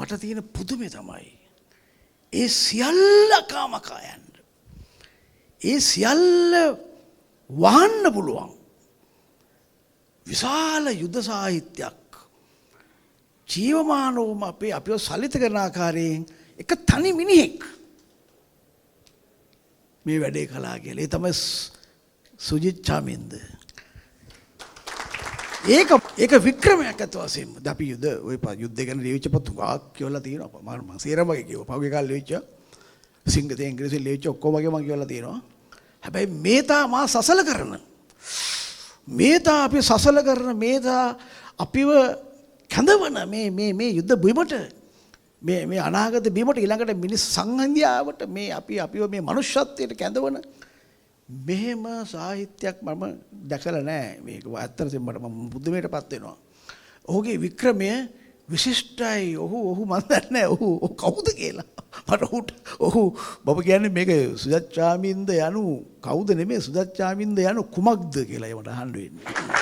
මට තියෙන පුදුමේ තමයි ඒ සියල්ල කාමකායන් ඒ සියල්ල වහන්න පුළුවන් විශාල යුද්ධ සාහිත්‍යයක් ජීවමානවම අපිව සලිත කරන ආකාරයෙන් එක තනි මිනිහෙක් මේ වැඩේ කළා කියලා. ඒ තමයි සුජිත් චාමින්ද. ඒක වික්‍රමයක් අත වශයෙන්ම. අපි යුද්ධ ගැන ලියවිච්ච පොත් ගාක් කියලා තියෙනවා. මම සේරම වගේ කිව්වා. පහුගිය කාලේ ලියවිච්ච සිංහලෙන් ඉංග්‍රීසියෙන් ලියවිච්ච ඔක්කොම වගේ මම කියලා තියෙනවා. හැබැයි මේතා මා සසල කරන මේතා අපි සසල කරන මේතා අපිව කැඳවන මේ යුද්ධ බිමට මේ අනාගත බිමට ඊළඟට මිනිස් සංහිඳියාවට මේ අපිව මේ මනුෂ්‍යත්වයට කැඳවන මෙහෙම සාහිත්‍යයක් මම දැකලා නැහැ. මේක ඇත්තටම මම බුද්ධමයටපත් වෙනවා. ඔහුගේ වික්‍රමය විශිෂ්ටයි. ඔහු මන් දන්නේ නැහැ. ඔහු කවුද කියලා. මට ඔහු බබ කියන්නේ මේක සුජත් චාමින්ද යනු කවුද නෙමෙයි සුජත් චාමින්ද යනු කුමක්ද කියලා මට අහන්න වෙන්නේ.